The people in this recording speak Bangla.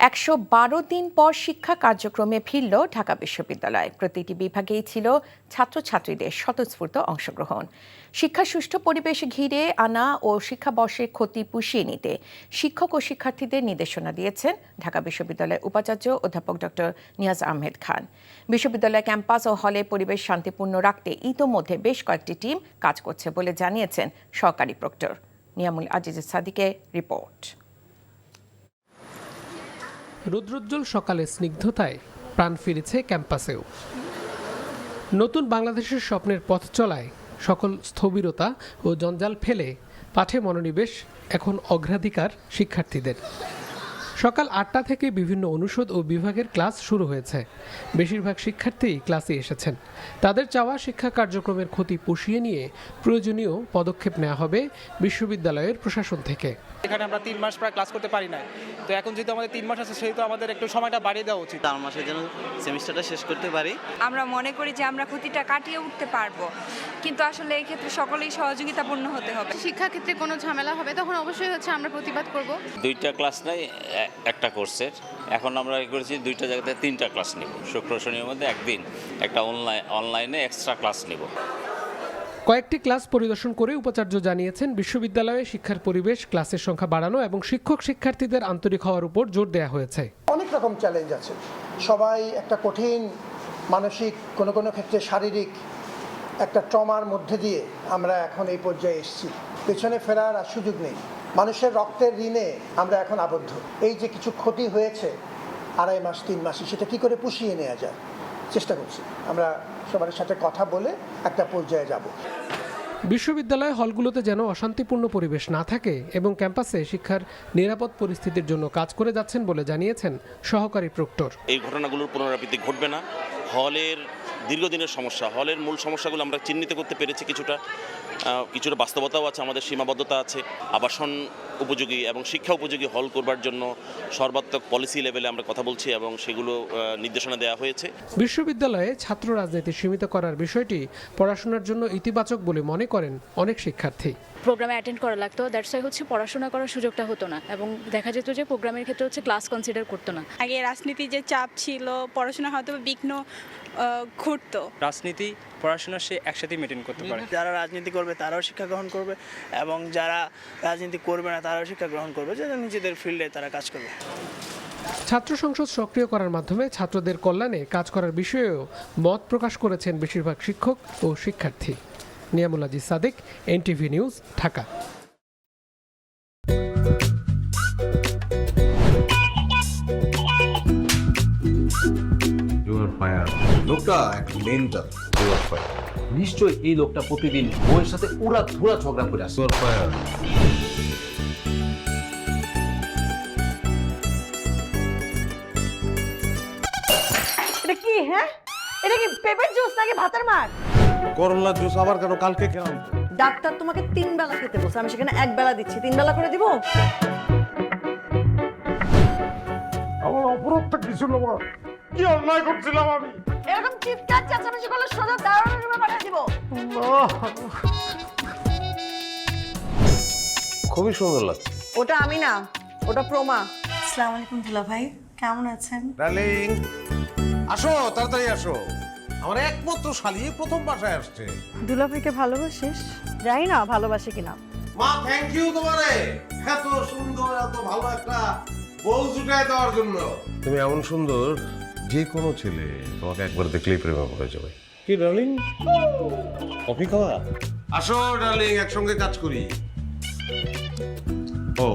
112 দিন পর শিক্ষা কার্যক্রমে ফিরল ঢাকা বিশ্ববিদ্যালয়। প্রতিটি বিভাগেই ছিল ছাত্রছাত্রীদের স্বতঃস্ফূর্ত অংশগ্রহণ। শিক্ষা সুষ্ঠু পরিবেশ ঘিরে আনা ও শিক্ষাবর্ষের ক্ষতি পুষিয়ে নিতে শিক্ষক ও শিক্ষার্থীদের নির্দেশনা দিয়েছেন ঢাকা বিশ্ববিদ্যালয়ের উপাচার্য অধ্যাপক ডক্টর নিয়াজ আহমেদ খান। বিশ্ববিদ্যালয় ক্যাম্পাস ও হলে পরিবেশ শান্তিপূর্ণ রাখতে ইতোমধ্যে বেশ কয়েকটি টিম কাজ করছে বলে জানিয়েছেন সহকারী প্রক্টর। নিয়ামুল আজিজ সাদিকের রিপোর্ট। রৌদ্রোজ্জ্বল সকালে স্নিগ্ধতায় প্রাণ ফিরেছে ক্যাম্পাসেও। নতুন বাংলাদেশের স্বপ্নের পথ চলায় সকল স্থবিরতা ও জঞ্জাল ফেলে পাঠে মনোনিবেশ এখন অগ্রাধিকার শিক্ষার্থীদের। সকাল 8টা থেকে বিভিন্ন অনুষদ ও বিভাগের ক্লাস শুরু হয়েছে। বেশিরভাগ শিক্ষার্থী ক্লাসে এসেছেন। তাদের চাওয়া শিক্ষা কার্যক্রমের ক্ষতি পুষিয়ে নিয়ে প্রয়োজনীয় পদক্ষেপ নেওয়া হবে বিশ্ববিদ্যালয়ের প্রশাসন থেকে। এখানে আমরা 3 মাস প্রায় ক্লাস করতে পারি না, তো এখন যেহেতু আমাদের 3 মাস আছে সেহেতু আমাদের একটু সময়টা বাড়িয়ে দেওয়া উচিত। 4 মাসের জন্য সেমিস্টারটা শেষ করতে পারি। আমরা মনে করি যে আমরা ক্ষতিটা কাটিয়ে উঠতে পারবো, কিন্তু আসলে এই ক্ষেত্রে সকলেই সহযোগিতাপূর্ণ হতে হবে। শিক্ষা ক্ষেত্রে কোনো ঝামেলা হবে তখন অবশ্যই আমরা প্রতিবাদ করব। 2টা ক্লাস নাই একটা কোর্সের, এখন আমরা করেছি 2টা জায়গাতে 3টা ক্লাস নেব। শুক্র শনির মধ্যে একদিন একটা অনলাইনে এক্সট্রা ক্লাস নেব। কয়েকটি ক্লাস পরিদর্শন করে উপাচার্য জানিয়েছেন বিশ্ববিদ্যালয়ে শিক্ষার পরিবেশ, ক্লাসের সংখ্যা বাড়ানো এবং শিক্ষক শিক্ষার্থীদের আন্তরিক হওয়ার উপর জোর দেওয়া হয়েছে। অনেক রকম চ্যালেঞ্জ আছে, সবাই একটা কঠিন মানসিক, কোনো ক্ষেত্রে শারীরিক একটা ট্রমার মধ্যে দিয়ে আমরা এখন এই পর্যায়ে এসেছি। পেছনে ফেরার আর সুযোগ নেই। মানুষের রক্তের ঋণে আমরা এখন আবদ্ধ। এই যে কিছু ক্ষতি হয়েছে 2.5 মাস 3 মাসে, সেটা কি করে পুষিয়ে নেওয়া যায় চেষ্টা করছি। আমরা সবার সাথে কথা বলে একটা পর্যায়ে যাব। বিশ্ববিদ্যালয় হলগুলোতে যেন অশান্তিপূর্ণ পরিবেশ না থাকে এবং ক্যাম্পাসে শিক্ষার নিরাপদ পরিস্থিতির জন্য কাজ করে যাচ্ছেন বলে জানিয়েছেন সহকারী প্রক্টর। এই ঘটনাগুলোর পুনরাবৃত্তি ঘটবে না। হলের দীর্ঘদিনের সমস্যা, হলের মূল সমস্যাগুলো আমরা চিহ্নিত করতে পেরেছি। কিছুটা বাস্তবতাও আছে, আমাদের সীমাবদ্ধতা আছে। আবাসন উপযোগী এবং শিক্ষা উপযোগী হল করবার জন্য সর্বাত্মক পলিসি লেভেলে আমরা কথা বলছি এবং সেগুলো নির্দেশনা দেওয়া হয়েছে। বিশ্ববিদ্যালয়ে ছাত্র রাজনীতি সীমিত করার বিষয়টি পড়াশোনার জন্য ইতিবাচক বলে মনে করেন অনেক শিক্ষার্থী। প্রোগ্রামে অ্যাটেন্ড করা লাগতো, দ্যাটস ওয়াই পড়াশোনা করার সুযোগটা হতো না এবং দেখা যেত যে প্রোগ্রামের ক্ষেত্রে ক্লাস কনসিডার করতো না। আগে রাজনীতির যে চাপ ছিল, পড়াশোনা হয়তো বিঘ্ন ঘটতো। রাজনীতি পড়াশোনা সে একসাথে মেনটেন করতে পারে। যারা রাজনীতি করবে তারাও শিক্ষা গ্রহণ করবে এবং যারা রাজনীতি করবে না তারাও শিক্ষা গ্রহণ করবে, যারা নিজেদের ফিল্ডে তারা কাজ করবে। ছাত্র সংসদ সক্রিয় করার মাধ্যমে ছাত্রদের কল্যাণে কাজ করার বিষয়েও মত প্রকাশ করেছেন বেশিরভাগ শিক্ষক ও শিক্ষার্থী। Niamul Aziz Sadik, NTV news, Dhaka. লোকটা এক মেন্টাল। নিশ্চয়ই এই লোকটা প্রতিদিন বউয়ের সাথে উড়া ধুরা ঝগড়া করে আসে। এটা কি? হ্যাঁ, এটা কি পেঁপের জুস নাকি ভাতের মার? করলা জুস আবার কেন? কালকে কেন? ডাক্তার তোমাকে 3 বেলা খেতে বলছে, আমি সেখানে 1 বেলা দিচ্ছি। 3 বেলা করে দিব? আমার অপরাধটা কি ছিল? কি অন্যায় করছিলাম আমি? এরকম চিৎকার চেঁচামেচি করলে সোজা দারোয়ানের রুমে পাঠিয়ে দিব। খুবই সুন্দর লাগছে। ওটা আমি না, ওটা প্রমা। আসসালামু আলাইকুম দুলা ভাই, কেমন আছেন? ডার্লিং আসো, তাড়াতাড়ি আসো। আমার একমাত্র শালি প্রথম বাসায় আসছে। দুলা ভাইকে ভালোবাসিস? জানি না ভালোবাসে কিনা। মা থ্যাংক ইউ তোমারে, এত সুন্দর এত ভালো একটা বউ জুটায় দেওয়ার জন্য। তুমি এমন সুন্দর, যে কোনো ছেলে তোমাকে একবার দেখলেই প্রেমে পড়ে যাবে। কি ডার্লিং, কফি খাওয়া? আসো ডার্লিং, একসঙ্গে কাজ করি। ও